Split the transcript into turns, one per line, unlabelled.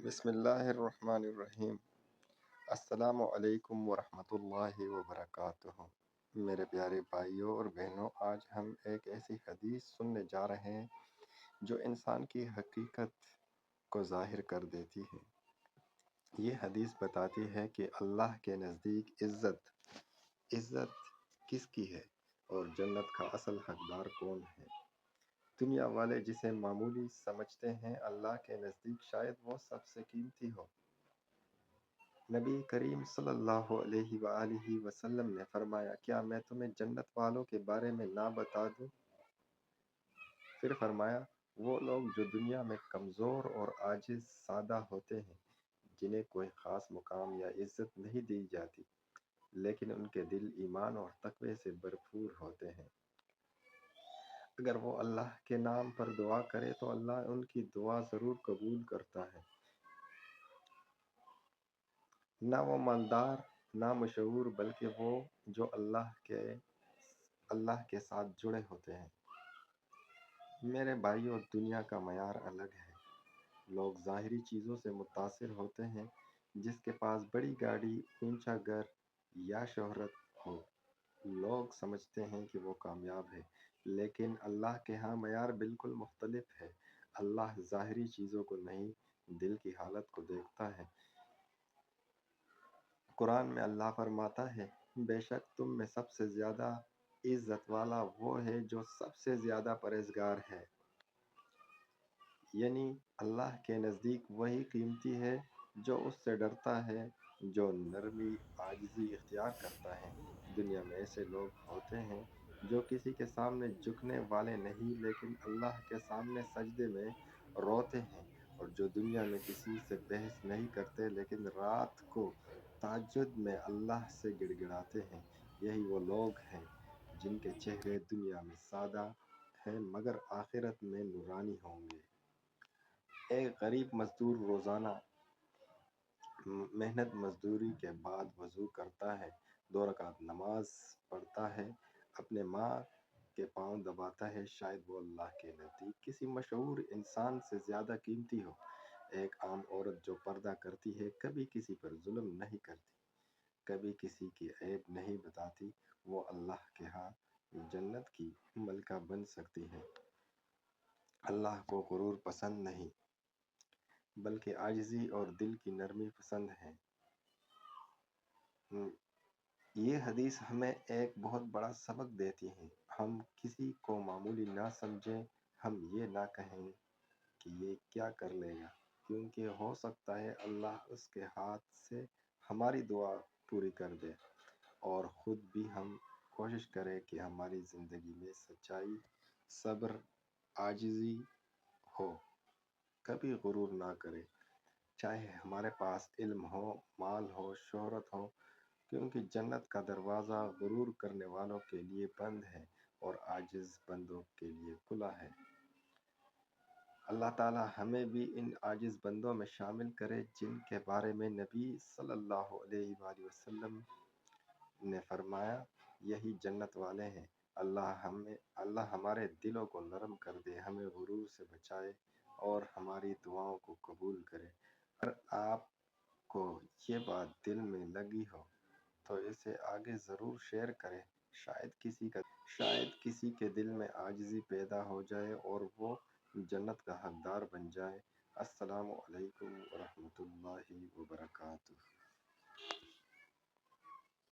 بسم اللہ الرحمن الرحیم۔ السلام علیکم ورحمۃ اللہ وبرکاتہ۔ میرے پیارے بھائیوں اور بہنوں، آج ہم ایک ایسی حدیث سننے جا رہے ہیں جو انسان کی حقیقت کو ظاہر کر دیتی ہے۔ یہ حدیث بتاتی ہے کہ اللہ کے نزدیک عزت کس کی ہے اور جنت کا اصل حقدار کون ہے۔ دنیا والے جسے معمولی سمجھتے ہیں، اللہ کے نزدیک شاید وہ سب سے قیمتی ہو۔ نبی کریم صلی اللہ علیہ وآلہ وسلم نے فرمایا، کیا میں تمہیں جنت والوں کے بارے میں نہ بتا دوں؟ پھر فرمایا، وہ لوگ جو دنیا میں کمزور اور عاجز سادہ ہوتے ہیں، جنہیں کوئی خاص مقام یا عزت نہیں دی جاتی، لیکن ان کے دل ایمان اور تقوی سے بھرپور ہوتے ہیں۔ اگر وہ اللہ کے نام پر دعا کرے تو اللہ ان کی دعا ضرور قبول کرتا ہے۔ نہ وہ مالدار، نہ مشہور، بلکہ وہ جو اللہ کے ساتھ جڑے ہوتے ہیں۔ میرے بھائیوں، دنیا کا معیار الگ ہے۔ لوگ ظاہری چیزوں سے متاثر ہوتے ہیں۔ جس کے پاس بڑی گاڑی، اونچا گھر یا شہرت ہو، لوگ سمجھتے ہیں کہ وہ کامیاب ہے، لیکن اللہ کے ہاں معیار بالکل مختلف ہے۔ اللہ ظاہری چیزوں کو نہیں، دل کی حالت کو دیکھتا ہے۔ قرآن میں اللہ فرماتا ہے، بے شک تم میں سب سے زیادہ عزت والا وہ ہے جو سب سے زیادہ پرہیزگار ہے۔ یعنی اللہ کے نزدیک وہی قیمتی ہے جو اس سے ڈرتا ہے، جو نرمی عاجزی اختیار کرتا ہے۔ دنیا میں ایسے لوگ ہوتے ہیں جو کسی کے سامنے جھکنے والے نہیں، لیکن اللہ کے سامنے سجدے میں روتے ہیں، اور جو دنیا میں کسی سے بحث نہیں کرتے، لیکن رات کو تہجد میں اللہ سے گڑ گڑاتے ہیں۔ یہی وہ لوگ ہیں جن کے چہرے دنیا میں سادہ ہیں مگر آخرت میں نورانی ہوں گے۔ ایک غریب مزدور روزانہ محنت مزدوری کے بعد وضو کرتا ہے، 2 رکعت نماز پڑھتا ہے، اپنے ماں کے پاؤں دباتا ہے، شاید وہ اللہ کے نزدیک کسی مشہور انسان سے زیادہ قیمتی ہو۔ ایک عام عورت جو پردہ کرتی ہے، کبھی کسی پر ظلم نہیں کرتی، کبھی کسی کی عیب نہیں بتاتی، وہ اللہ کے ہاں جنت کی ملکہ بن سکتی ہے۔ اللہ کو غرور پسند نہیں، بلکہ عاجزی اور دل کی نرمی پسند ہے۔ یہ حدیث ہمیں ایک بہت بڑا سبق دیتی ہے۔ ہم کسی کو معمولی نہ سمجھیں۔ ہم یہ نہ کہیں کہ یہ کیا کر لے گا، کیونکہ ہو سکتا ہے اللہ اس کے ہاتھ سے ہماری دعا پوری کر دے۔ اور خود بھی ہم کوشش کریں کہ ہماری زندگی میں سچائی، صبر، عاجزی ہو۔ کبھی غرور نہ کریں، چاہے ہمارے پاس علم ہو، مال ہو، شہرت ہو، کیونکہ جنت کا دروازہ غرور کرنے والوں کے لیے بند ہے اور عاجز بندوں کے لیے کھلا ہے۔ اللہ تعالی ہمیں بھی ان عاجز بندوں میں شامل کرے جن کے بارے میں نبی صلی اللہ علیہ وآلہ وسلم نے فرمایا، یہی جنت والے ہیں۔ اللہ ہمارے دلوں کو نرم کر دے، ہمیں غرور سے بچائے اور ہماری دعاؤں کو قبول کرے۔ اگر آپ کو یہ بات دل میں لگی ہو تو اسے آگے ضرور شیئر کریں، شاید کسی کے دل میں عاجزی پیدا ہو جائے اور وہ جنت کا حقدار بن جائے۔ السلام علیکم ورحمۃ اللہ۔